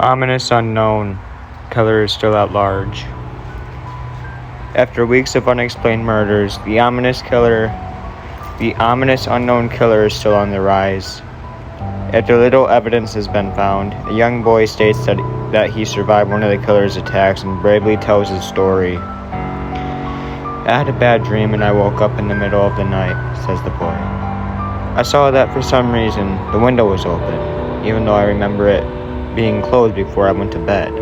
Ominous unknown. Killer is still at large. After weeks of unexplained murders, the ominous unknown killer is still on the rise. After little evidence has been found, a young boy states that he survived one of the killer's attacks and bravely tells his story. "I had a bad dream and I woke up in the middle of the night," says the boy. "I saw that for some reason the window was open, even though I remember it being closed before I went to bed.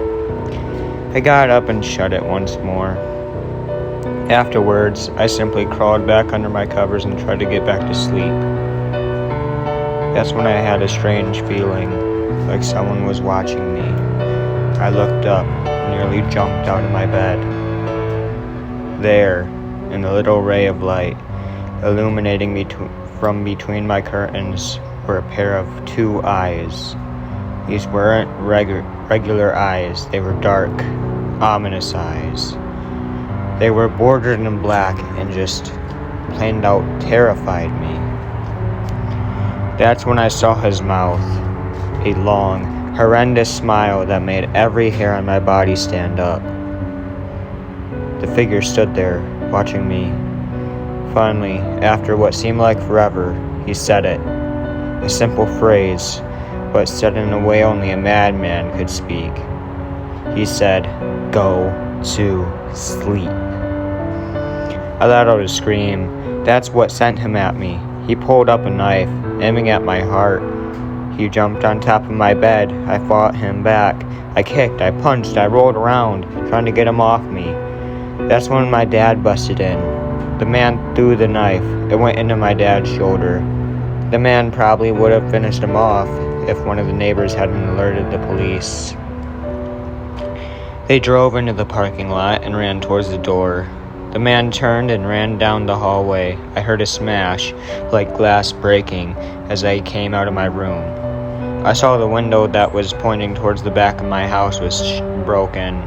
I got up and shut it once more. Afterwards, I simply crawled back under my covers and tried to get back to sleep. That's when I had a strange feeling, like someone was watching me. I looked up and nearly jumped out of my bed. There, in a little ray of light, illuminating me from between my curtains, were a pair of two eyes. These weren't regular eyes, they were dark, ominous eyes. They were bordered in black and just plain out terrified me. That's when I saw his mouth, a long, horrendous smile that made every hair on my body stand up. The figure stood there, watching me. Finally, after what seemed like forever, he said it. A simple phrase, but said in a way only a madman could speak. He said, "Go to sleep." I let out a scream. That's what sent him at me. He pulled up a knife, aiming at my heart. He jumped on top of my bed. I fought him back. I kicked, I punched, I rolled around, trying to get him off me. That's when my dad busted in. The man threw the knife. It went into my dad's shoulder. The man probably would have finished him off if one of the neighbors hadn't alerted the police. They drove into the parking lot and ran towards the door. The man turned and ran down the hallway. I heard a smash, like glass breaking, as I came out of my room. I saw the window that was pointing towards the back of my house was broken.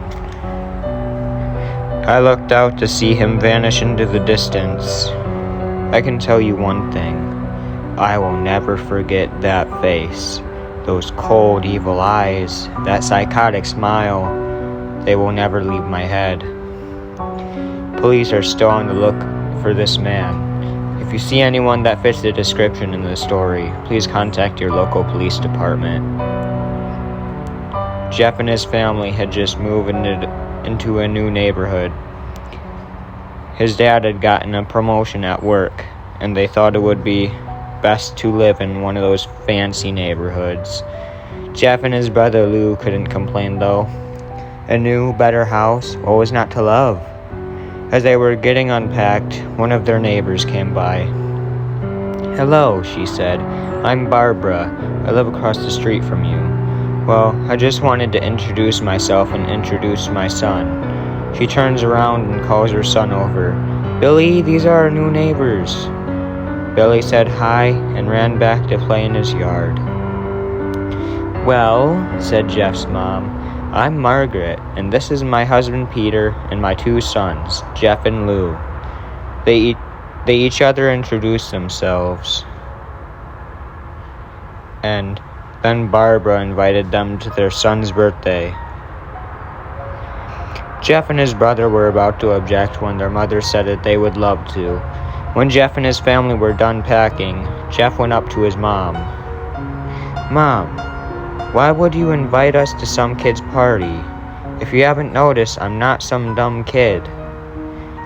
I looked out to see him vanish into the distance. I can tell you one thing. I will never forget that face. Those cold, evil eyes, that psychotic smile. They will never leave my head. Police are still on the look for this man. If you see anyone that fits the description in the story, please contact your local police department. Jeff and his family had just moved into a new neighborhood. His dad had gotten a promotion at work, and they thought it would be best to live in one of those fancy neighborhoods. Jeff and his brother Lou couldn't complain though. A new, better house, what was not to love? As they were getting unpacked, one of their neighbors came by. "Hello," she said. "I'm Barbara. I live across the street from you. Well, I just wanted to introduce myself and introduce my son." She turns around and calls her son over. "Billy, these are our new neighbors." Billy said hi and ran back to play in his yard. "Well," said Jeff's mom, "I'm Margaret, and this is my husband Peter and my two sons, Jeff and Lou." They each other introduced themselves. And then Barbara invited them to their son's birthday. Jeff and his brother were about to object when their mother said that they would love to. When Jeff and his family were done packing, Jeff went up to his mom. "Mom, why would you invite us to some kid's party? If you haven't noticed, I'm not some dumb kid."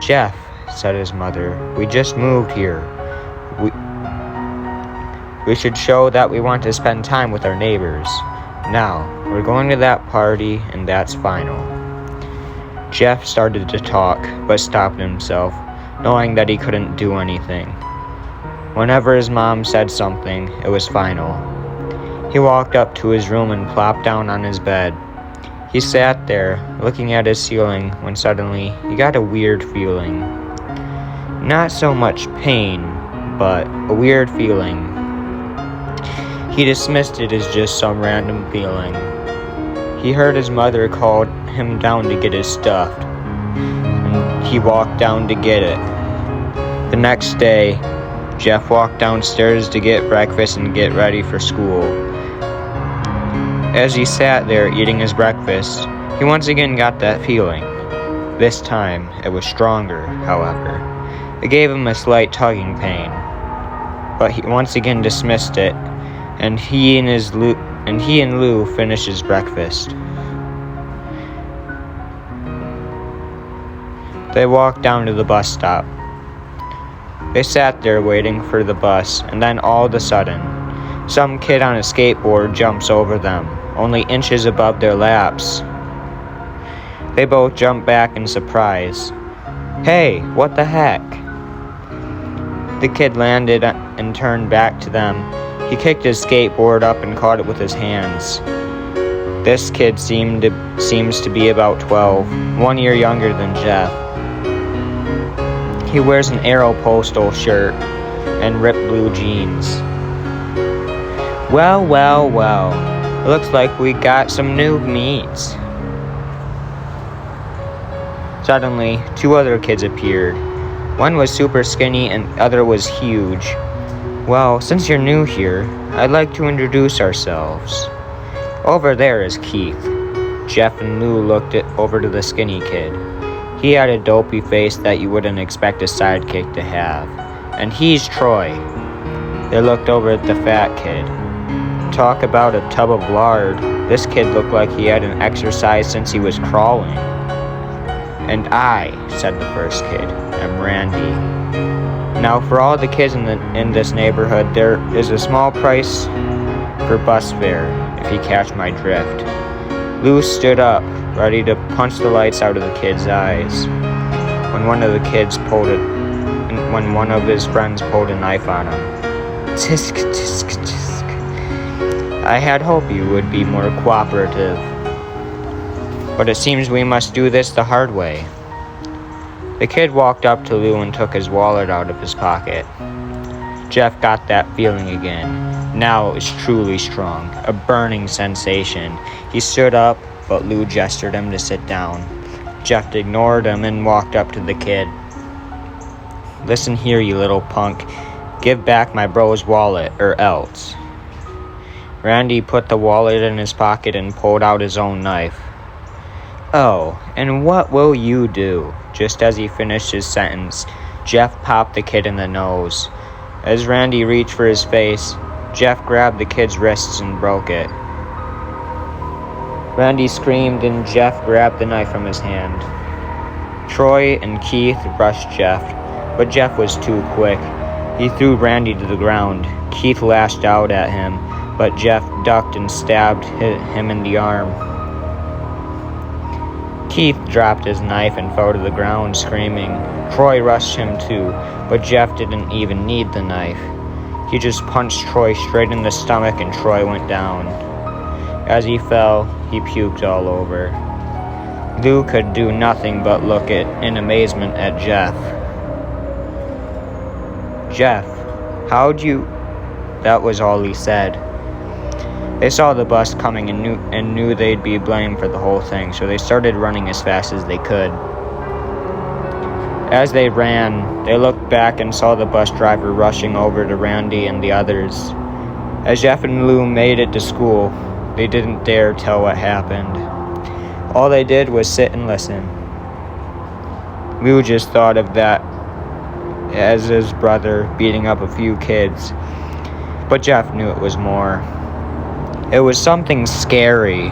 "Jeff," said his mother, "we just moved here. We should show that we want to spend time with our neighbors. Now, we're going to that party, and that's final." Jeff started to talk, but stopped himself, knowing that he couldn't do anything. Whenever his mom said something, it was final. He walked up to his room and plopped down on his bed. He sat there, looking at his ceiling, when suddenly he got a weird feeling. Not so much pain, but a weird feeling. He dismissed it as just some random feeling. He heard his mother call him down to get his stuff, and he walked down to get it. The next day, Jeff walked downstairs to get breakfast and get ready for school. As he sat there eating his breakfast, he once again got that feeling. This time, it was stronger, however. It gave him a slight tugging pain, but he once again dismissed it, and he and Lou finished his breakfast. They walked down to the bus stop. They sat there waiting for the bus, and then all of a sudden, some kid on a skateboard jumps over them, only inches above their laps. They both jump back in surprise. "Hey, what the heck?" The kid landed and turned back to them. He kicked his skateboard up and caught it with his hands. This kid seems to be about 12, 1 year younger than Jeff. He wears an Aeropostale shirt and ripped blue jeans. Well, looks like we got some new meats. Suddenly, 2 other kids appeared. One was super skinny and the other was huge. "Well, since you're new here, I'd like to introduce ourselves. Over there is Keith." Jeff and Lou looked over to the skinny kid. He had a dopey face that you wouldn't expect a sidekick to have. "And he's Troy." They looked over at the fat kid. Talk about a tub of lard. This kid looked like he hadn't exercised since he was crawling. "And I," said the first kid, "am Randy." Now, for all the kids in this neighborhood, there is a small price for bus fare, if you catch my drift. Lou stood up, ready to punch the lights out of the kid's eyes, when one of his friends pulled a knife on him. Tisk, tisk, tisk. I had hoped you would be more cooperative, but it seems we must do this the hard way. The kid walked up to Lou and took his wallet out of his pocket. Jeff got that feeling again. Now it was truly strong, a burning sensation. He stood up, but Lou gestured him to sit down. Jeff ignored him and walked up to the kid. "Listen here, you little punk. Give back my bro's wallet, or else." Randy put the wallet in his pocket and pulled out his own knife. "Oh, and what will you do?" Just as he finished his sentence, Jeff popped the kid in the nose. As Randy reached for his face, Jeff grabbed the kid's wrists and broke it. Randy screamed and Jeff grabbed the knife from his hand. Troy and Keith rushed Jeff, but Jeff was too quick. He threw Randy to the ground. Keith lashed out at him, but Jeff ducked and stabbed him in the arm. Keith dropped his knife and fell to the ground screaming. Troy rushed him too, but Jeff didn't even need the knife. He just punched Troy straight in the stomach and Troy went down. As he fell, he puked all over. Lou could do nothing but look in amazement at Jeff. "Jeff, how'd you..." That was all he said. They saw the bus coming and knew they'd be blamed for the whole thing, so they started running as fast as they could. As they ran, they looked back and saw the bus driver rushing over to Randy and the others. As Jeff and Lou made it to school, they didn't dare tell what happened. All they did was sit and listen. Lou just thought of that as his brother beating up a few kids, but Jeff knew it was more. It was something scary.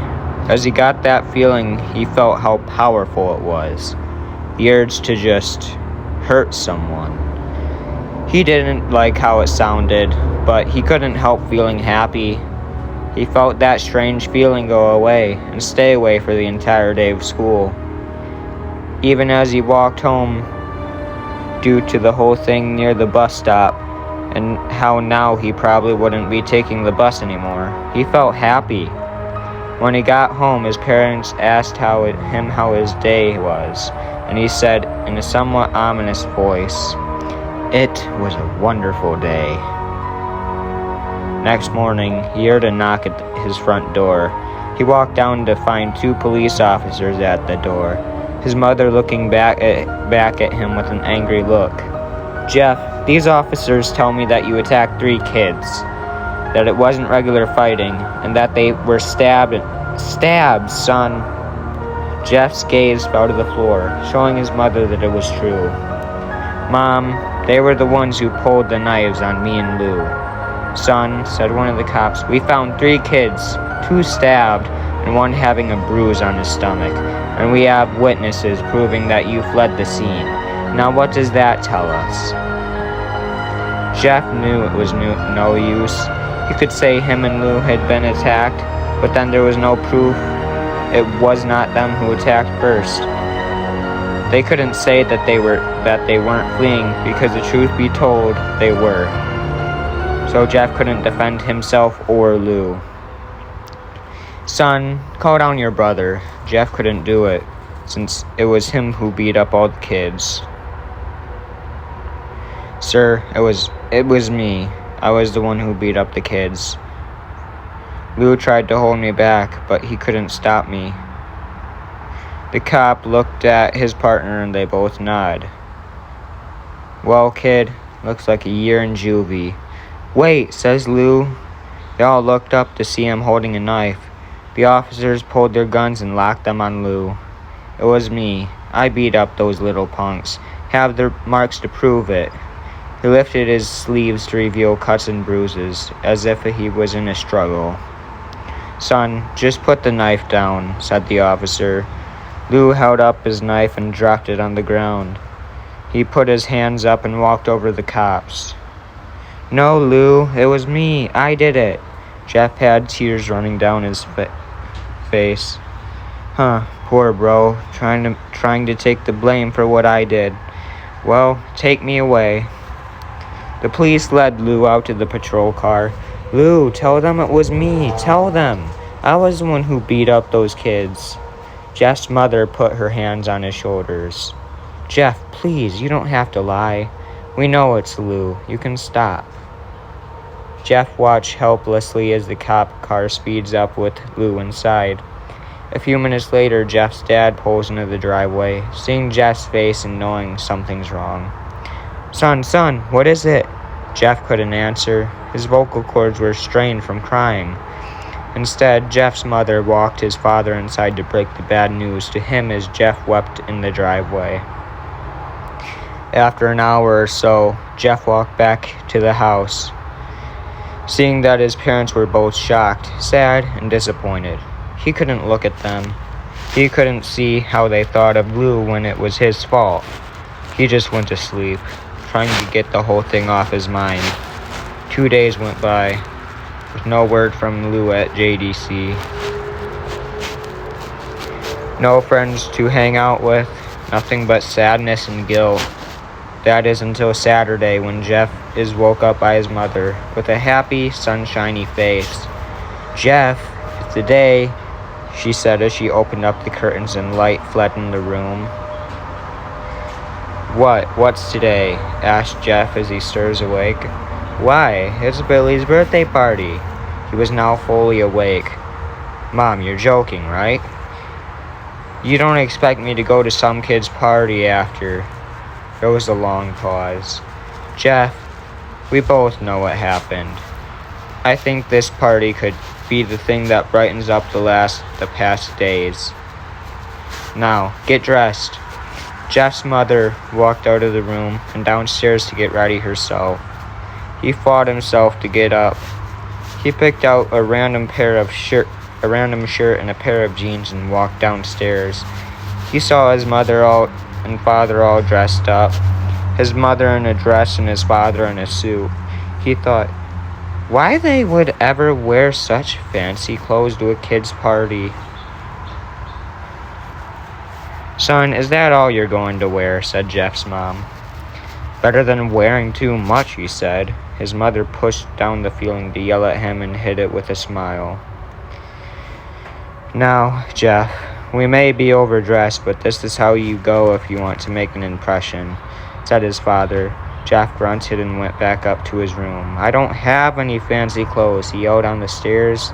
As he got that feeling, he felt how powerful it was. The urge to just hurt someone. He didn't like how it sounded, but he couldn't help feeling happy. He felt that strange feeling go away and stay away for the entire day of school. Even as he walked home, due to the whole thing near the bus stop, and how now he probably wouldn't be taking the bus anymore, he felt happy. When he got home, his parents asked how his day was, and he said in a somewhat ominous voice, "It was a wonderful day." Next morning, he heard a knock at his front door. He walked down to find 2 police officers at the door, his mother looking back at him with an angry look. "Jeff, these officers tell me that you attacked 3 kids. that it wasn't regular fighting, and that they were stabbed, son. Jeff's gaze fell to the floor, showing his mother that it was true. Mom, they were the ones who pulled the knives on me and Lou. Son, said one of the cops, we found 3 kids, 2 stabbed, and 1 having a bruise on his stomach, and we have witnesses proving that you fled the scene. Now what does that tell us? Jeff knew it was no use. He could say him and Lou had been attacked, but then there was no proof it was not them who attacked first. They couldn't say that they weren't fleeing, because the truth be told, they were. So Jeff couldn't defend himself or Lou. Son, call down your brother. Jeff couldn't do it, since it was him who beat up all the kids. Sir, it was me. I was the one who beat up the kids. Lou tried to hold me back, but he couldn't stop me. The cop looked at his partner and they both nodded. Well, kid, looks like a year in juvie. Wait, says Lou. They all looked up to see him holding a knife. The officers pulled their guns and locked them on Lou. It was me. I beat up those little punks. Have the marks to prove it. He lifted his sleeves to reveal cuts and bruises, as if he was in a struggle. Son, just put the knife down, said the officer. Lou held up his knife and dropped it on the ground. He put his hands up and walked over the cops. No, Lou, it was me. I did it. Jeff had tears running down his face. Huh, poor bro, trying to take the blame for what I did. Well, take me away. The police led Lou out to the patrol car. Lou, tell them it was me. Tell them. I was the one who beat up those kids. Jeff's mother put her hands on his shoulders. Jeff, please, you don't have to lie. We know it's Lou. You can stop. Jeff watched helplessly as the cop car speeds up with Lou inside. A few minutes later, Jeff's dad pulls into the driveway, seeing Jeff's face and knowing something's wrong. Son, what is it? Jeff couldn't answer. His vocal cords were strained from crying. Instead, Jeff's mother walked his father inside to break the bad news to him as Jeff wept in the driveway. After an hour or so, Jeff walked back to the house, seeing that his parents were both shocked, sad, and disappointed. He couldn't look at them. He couldn't see how they thought of Lou when it was his fault. He just went to sleep, trying to get the whole thing off his mind. 2 days went by, with no word from Lou at JDC. No friends to hang out with, nothing but sadness and guilt. That is until Saturday, when Jeff is woke up by his mother with a happy, sunshiny face. Jeff, it's the day, she said as she opened up the curtains and light fled in the room. What's today? Asked Jeff as he stirs awake. Why, it's Billy's birthday party. He was now fully awake. Mom, you're joking, right? You don't expect me to go to some kid's party after. There was a long pause. Jeff, we both know what happened. I think this party could be the thing that brightens up the past days. Now, get dressed. Jeff's mother walked out of the room and downstairs to get ready herself. He fought himself to get up. He picked out a random shirt and a pair of jeans and walked downstairs. He saw his mother and father all dressed up, his mother in a dress and his father in a suit. He thought, why they would ever wear such fancy clothes to a kid's party? Son, is that all you're going to wear? Said Jeff's mom. Better than wearing too much, he said. His mother pushed down the feeling to yell at him and hid it with a smile. Now, Jeff, we may be overdressed, but this is how you go if you want to make an impression, said his father. Jeff grunted and went back up to his room. I don't have any fancy clothes, he yelled down the stairs.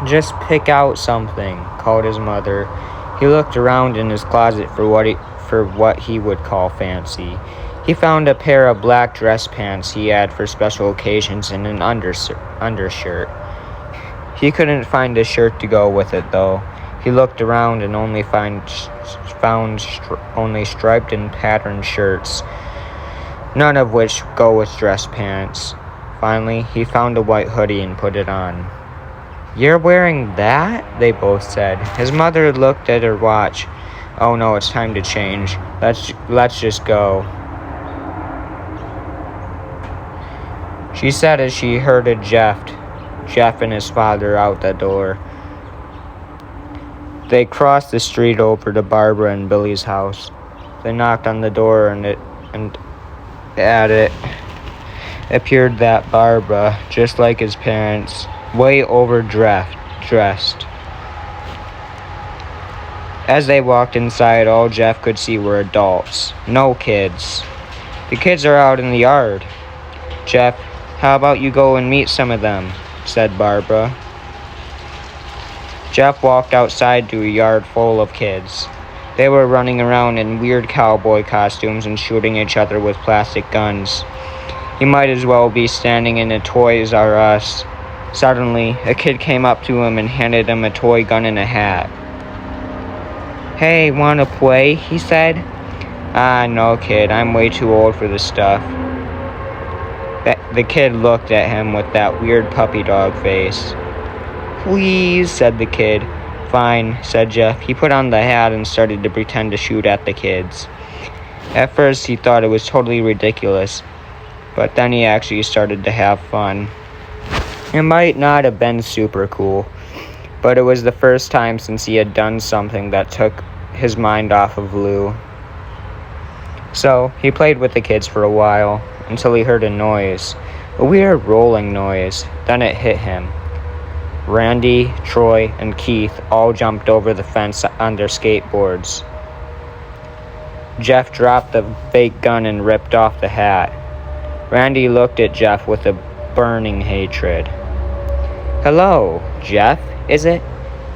Just pick out something, called his mother. He looked around in his closet for what he would call fancy. He found a pair of black dress pants he had for special occasions and an undershirt. He couldn't find a shirt to go with it, though. He looked around and only found only striped and patterned shirts, none of which go with dress pants. Finally, he found a white hoodie and put it on. "You're wearing that?" they both said. His mother looked at her watch. "Oh no, it's time to change. Let's just go," she said as she herded Jeff and his father out the door. They crossed the street over to Barbara and Billy's house. They knocked on the door and at it appeared that Barbara, just like his parents, way overdressed. As they walked inside, all Jeff could see were adults, no kids. "The kids are out in the yard." "Jeff, how about you go and meet some of them?" said Barbara. Jeff walked outside to a yard full of kids. They were running around in weird cowboy costumes and shooting each other with plastic guns. He might as well be standing in a Toys R Us. Suddenly, a kid came up to him and handed him a toy gun and a hat. "Hey, wanna play?" he said. "Ah, no, kid, I'm way too old for this stuff." The kid looked at him with that weird puppy dog face. "Please," said the kid. "Fine," said Jeff. He put on the hat and started to pretend to shoot at the kids. At first, he thought it was totally ridiculous, but then he actually started to have fun. It might not have been super cool, but it was the first time since he had done something that took his mind off of Lou. So, he played with the kids for a while, until he heard a noise. A weird rolling noise. Then it hit him. Randy, Troy, and Keith all jumped over the fence on their skateboards. Jeff dropped the fake gun and ripped off the hat. Randy looked at Jeff with a burning hatred. "Hello, Jeff, is it?"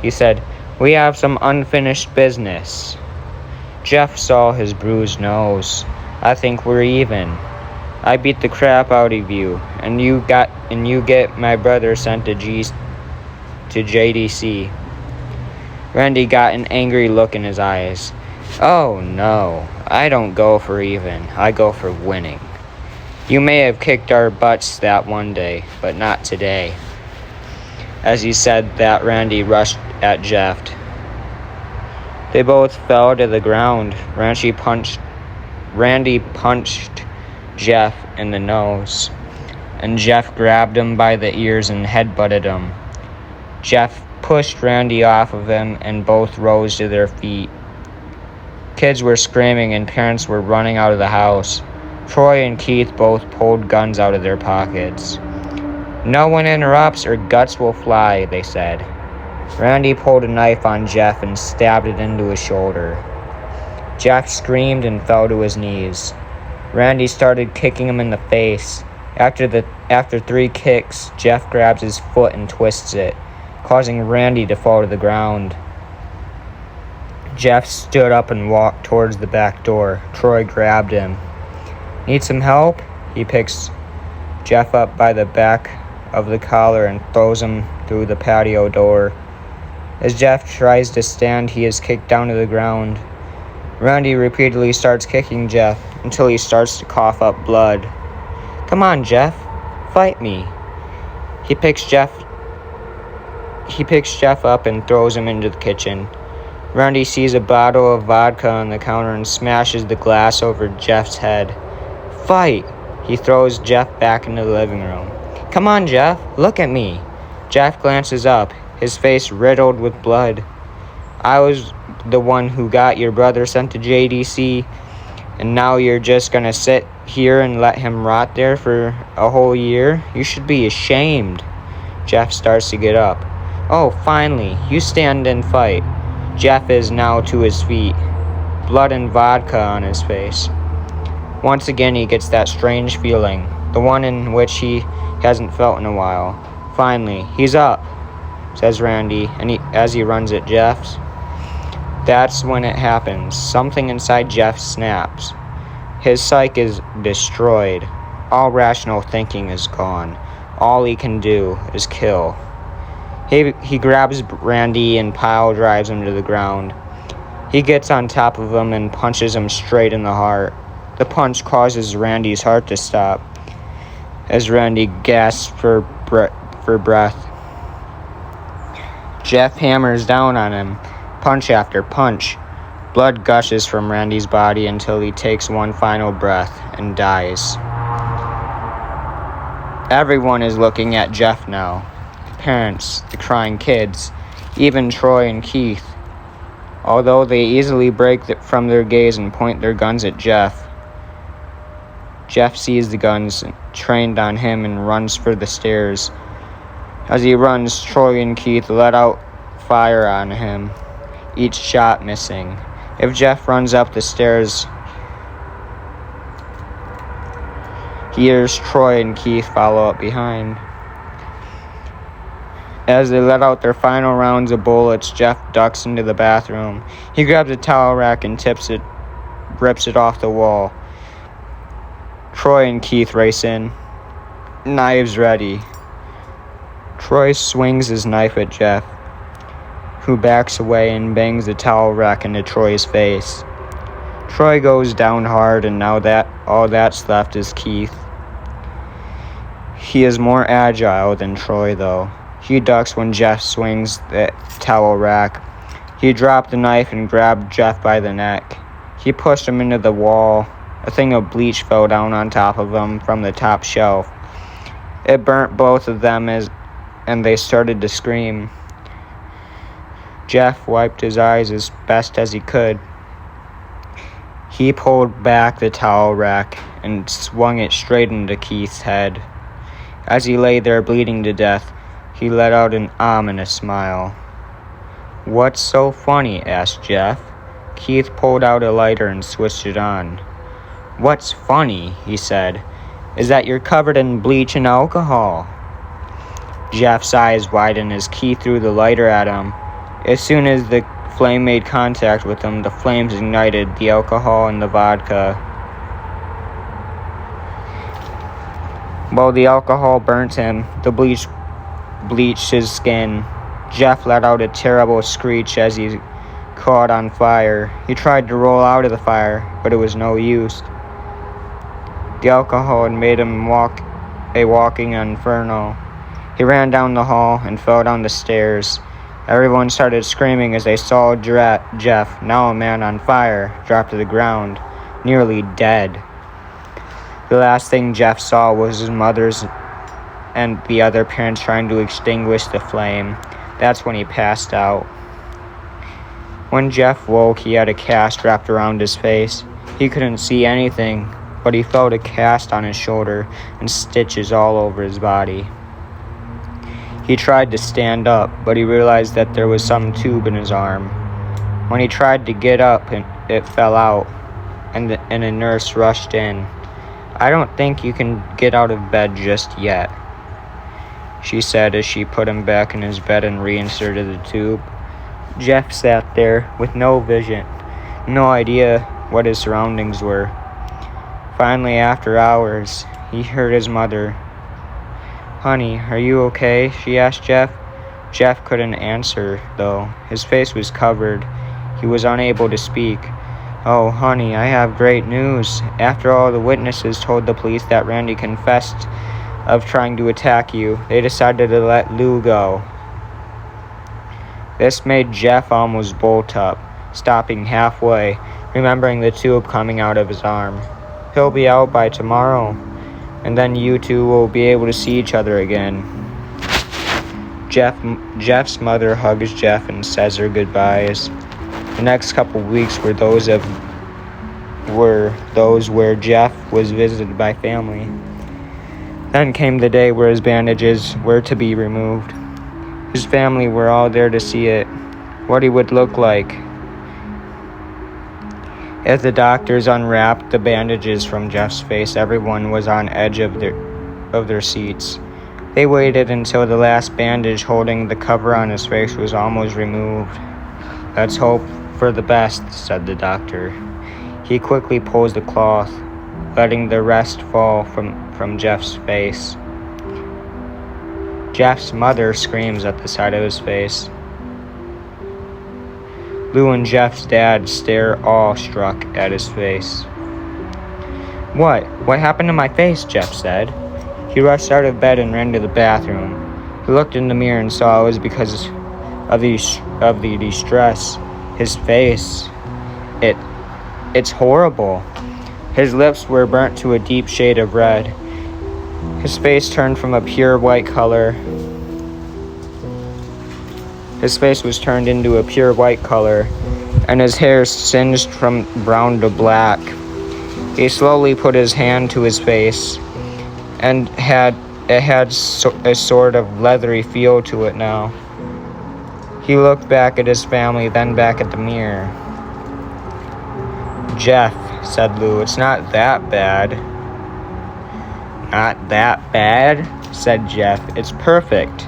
he said. "We have some unfinished business." Jeff saw his bruised nose. "I think we're even. I beat the crap out of you, and you get my brother sent to JDC. Randy got an angry look in his eyes. "Oh no, I don't go for even, I go for winning. You may have kicked our butts that one day, but not today." As he said that, Randy rushed at Jeff. They both fell to the ground. Randy punched Jeff in the nose, and Jeff grabbed him by the ears and headbutted him. Jeff pushed Randy off of him, and both rose to their feet. Kids were screaming, and parents were running out of the house. Troy and Keith both pulled guns out of their pockets. "No one interrupts or guts will fly," they said. Randy pulled a knife on Jeff and stabbed it into his shoulder. Jeff screamed and fell to his knees. Randy started kicking him in the face. After 3 kicks, Jeff grabs his foot and twists it, causing Randy to fall to the ground. Jeff stood up and walked towards the back door. Troy grabbed him. "Need some help?" He picks Jeff up by the back of the collar and throws him through the patio door. As Jeff tries to stand, he is kicked down to the ground. Randy repeatedly starts kicking Jeff until he starts to cough up blood. "Come on, Jeff. Fight me." He picks Jeff up and throws him into the kitchen. Randy sees a bottle of vodka on the counter and smashes the glass over Jeff's head. "Fight!" He throws Jeff back into the living room. "Come on, Jeff. Look at me." Jeff glances up, his face riddled with blood. "I was the one who got your brother sent to JDC, and now you're just gonna sit here and let him rot there for a whole year? You should be ashamed." Jeff starts to get up. "Oh, finally, you stand and fight." Jeff is now to his feet, blood and vodka on his face. Once again, he gets that strange feeling, the one in which he hasn't felt in a while. "Finally, he's up," says Randy, and as he runs at Jeff's. That's when it happens. Something inside Jeff snaps. His psyche is destroyed. All rational thinking is gone. All he can do is kill. He grabs Randy and pile drives him to the ground. He gets on top of him and punches him straight in the heart. The punch causes Randy's heart to stop as Randy gasps for breath. Jeff hammers down on him, punch after punch. Blood gushes from Randy's body until he takes one final breath and dies. Everyone is looking at Jeff now. The parents, the crying kids, even Troy and Keith. Although they easily break from their gaze and point their guns at Jeff. Jeff sees the guns trained on him and runs for the stairs. As he runs, Troy and Keith let out fire on him, each shot missing. If Jeff runs up the stairs, he hears Troy and Keith follow up behind. As they let out their final rounds of bullets, Jeff ducks into the bathroom. He grabs a towel rack and rips it off the wall. Troy and Keith race in, knives ready. Troy swings his knife at Jeff, who backs away and bangs the towel rack into Troy's face. Troy goes down hard, and now that all that's left is Keith. He is more agile than Troy, though. He ducks when Jeff swings the towel rack. He dropped the knife and grabbed Jeff by the neck. He pushed him into the wall. A thing of bleach fell down on top of him from the top shelf. It burnt both of them and they started to scream. Jeff wiped his eyes as best as he could. He pulled back the towel rack and swung it straight into Keith's head. As he lay there bleeding to death, he let out an ominous smile. "What's so funny?" asked Jeff. Keith pulled out a lighter and switched it on. "What's funny," he said, "is that you're covered in bleach and alcohol." Jeff's eyes widened as Keith threw the lighter at him. As soon as the flame made contact with him, the flames ignited the alcohol and the vodka. While the alcohol burnt him, the bleach bleached his skin. Jeff let out a terrible screech as he caught on fire. He tried to roll out of the fire, but it was no use. The alcohol had made him a walking inferno. He ran down the hall and fell down the stairs. Everyone started screaming as they saw Jeff, now a man on fire, drop to the ground, nearly dead. The last thing Jeff saw was his mother's and the other parents trying to extinguish the flame. That's when he passed out. When Jeff woke, he had a cast wrapped around his face. He couldn't see anything, but he felt a cast on his shoulder and stitches all over his body. He tried to stand up, but he realized that there was some tube in his arm. When he tried to get up, it fell out, and a nurse rushed in. "I don't think you can get out of bed just yet," she said as she put him back in his bed and reinserted the tube. Jeff sat there with no vision, no idea what his surroundings were. Finally, after hours, he heard his mother. "Honey, are you okay?" she asked Jeff. Jeff couldn't answer, though. His face was covered. He was unable to speak. "Oh, honey, I have great news. After all the witnesses told the police that Randy confessed of trying to attack you, they decided to let Lou go." This made Jeff almost bolt up, stopping halfway, remembering the tube coming out of his arm. "He'll be out by tomorrow, and then you two will be able to see each other again." Jeff's mother hugs Jeff and says her goodbyes. The next couple weeks were those where Jeff was visited by family. Then came the day where his bandages were to be removed. His family were all there to see it, what he would look like. As the doctors unwrapped the bandages from Jeff's face, everyone was on edge of their seats. They waited until the last bandage holding the cover on his face was almost removed. "Let's hope for the best," said the doctor. He quickly pulls the cloth. letting the rest fall from Jeff's face. Jeff's mother screams at the sight of his face. Lou and Jeff's dad stare awestruck at his face. What? What happened to my face? Jeff said. He rushed out of bed and ran to the bathroom. He looked in the mirror and saw it was because of the distress. His face. It's horrible. His lips were burnt to a deep shade of red. His face turned from a pure white color. His face was turned into a pure white color, and his hair singed from brown to black. He slowly put his hand to his face, and it had a sort of leathery feel to it now. He looked back at his family, then back at the mirror. Jeff, said Lou, it's not that bad. Not that bad, said Jeff. It's perfect.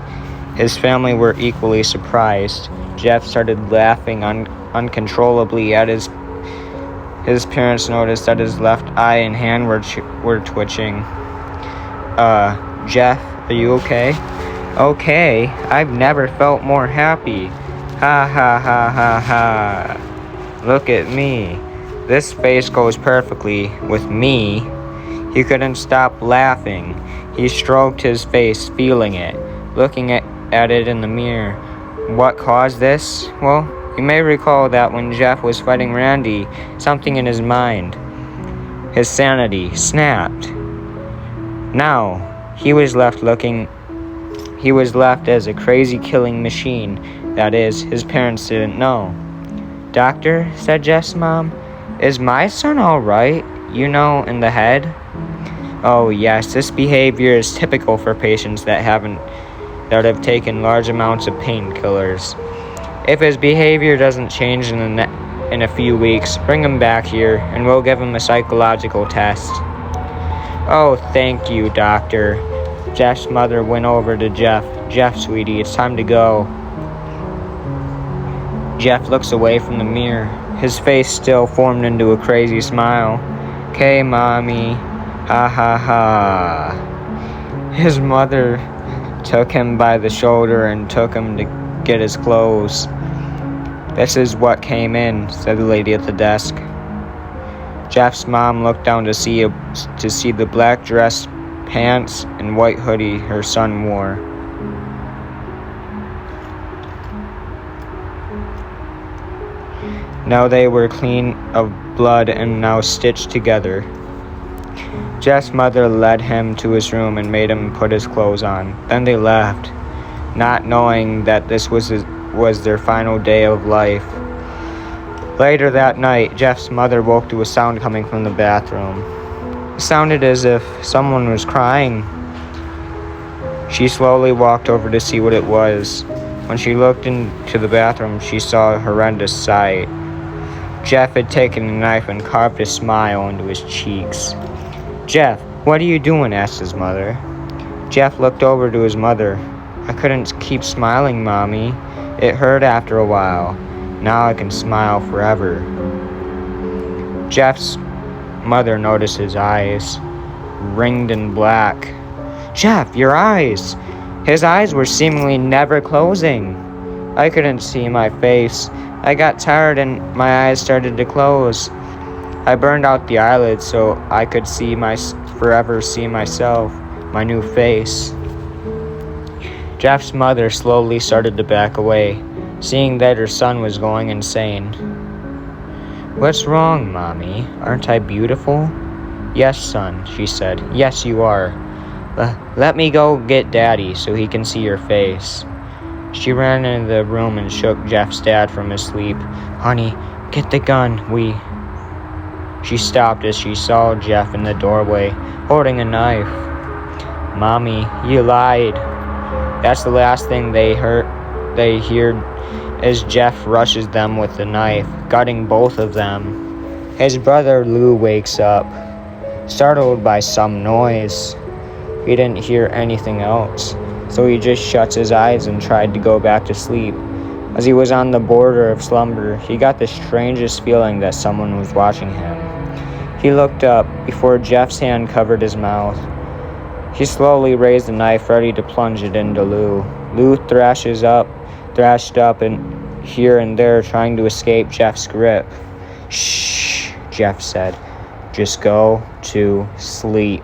His family were equally surprised. Jeff started laughing uncontrollably at his parents noticed that his left eye and hand were twitching. Jeff, are you okay? Okay, I've never felt more happy. Ha ha ha ha ha. Look at me. This face goes perfectly with me. He couldn't stop laughing. He stroked his face, feeling it, looking at it in the mirror. What caused this? Well, you may recall that when Jeff was fighting Randy, something in his mind, his sanity, snapped. Now, he was left as a crazy killing machine. That is, his parents didn't know. Doctor, said Jeff's mom, is my son all right? You know, in the head? Oh yes, this behavior is typical for patients that have taken large amounts of painkillers. If his behavior doesn't change in a few weeks, bring him back here and we'll give him a psychological test. Oh, thank you, doctor. Jeff's mother went over to Jeff. Jeff, sweetie, it's time to go. Jeff looks away from the mirror. His face still formed into a crazy smile. "'Kay, mommy. Ha ha ha." His mother took him by the shoulder and took him to get his clothes. "This is what came in," said the lady at the desk. Jeff's mom looked down to see the black dress, pants, and white hoodie her son wore. Now they were clean of blood and now stitched together. Jeff's mother led him to his room and made him put his clothes on. Then they left, not knowing that this was their final day of life. Later that night, Jeff's mother woke to a sound coming from the bathroom. It sounded as if someone was crying. She slowly walked over to see what it was. When she looked into the bathroom, she saw a horrendous sight. Jeff had taken a knife and carved a smile into his cheeks. "Jeff, what are you doing?" asked his mother. Jeff looked over to his mother. "I couldn't keep smiling, Mommy. It hurt after a while. Now I can smile forever." Jeff's mother noticed his eyes, ringed and black. "Jeff, your eyes!" His eyes were seemingly never closing. I couldn't see my face. I got tired and my eyes started to close. I burned out the eyelids so I could forever see myself, my new face. Jeff's mother slowly started to back away, seeing that her son was going insane. "What's wrong, Mommy? Aren't I beautiful?" "Yes, son," she said. "Yes, you are. Let me go get Daddy so he can see your face." She ran into the room and shook Jeff's dad from his sleep. "Honey, get the gun, She stopped as she saw Jeff in the doorway, holding a knife. "Mommy, you lied." That's the last thing they heard as Jeff rushes them with the knife, gutting both of them. His brother Lou wakes up, startled by some noise. He didn't hear anything else, so he just shuts his eyes and tried to go back to sleep. As he was on the border of slumber, he got the strangest feeling that someone was watching him. He looked up before Jeff's hand covered his mouth. He slowly raised the knife, ready to plunge it into Lou. Lou thrashed up and here and there, trying to escape Jeff's grip. "Shh," Jeff said. "Just go to sleep."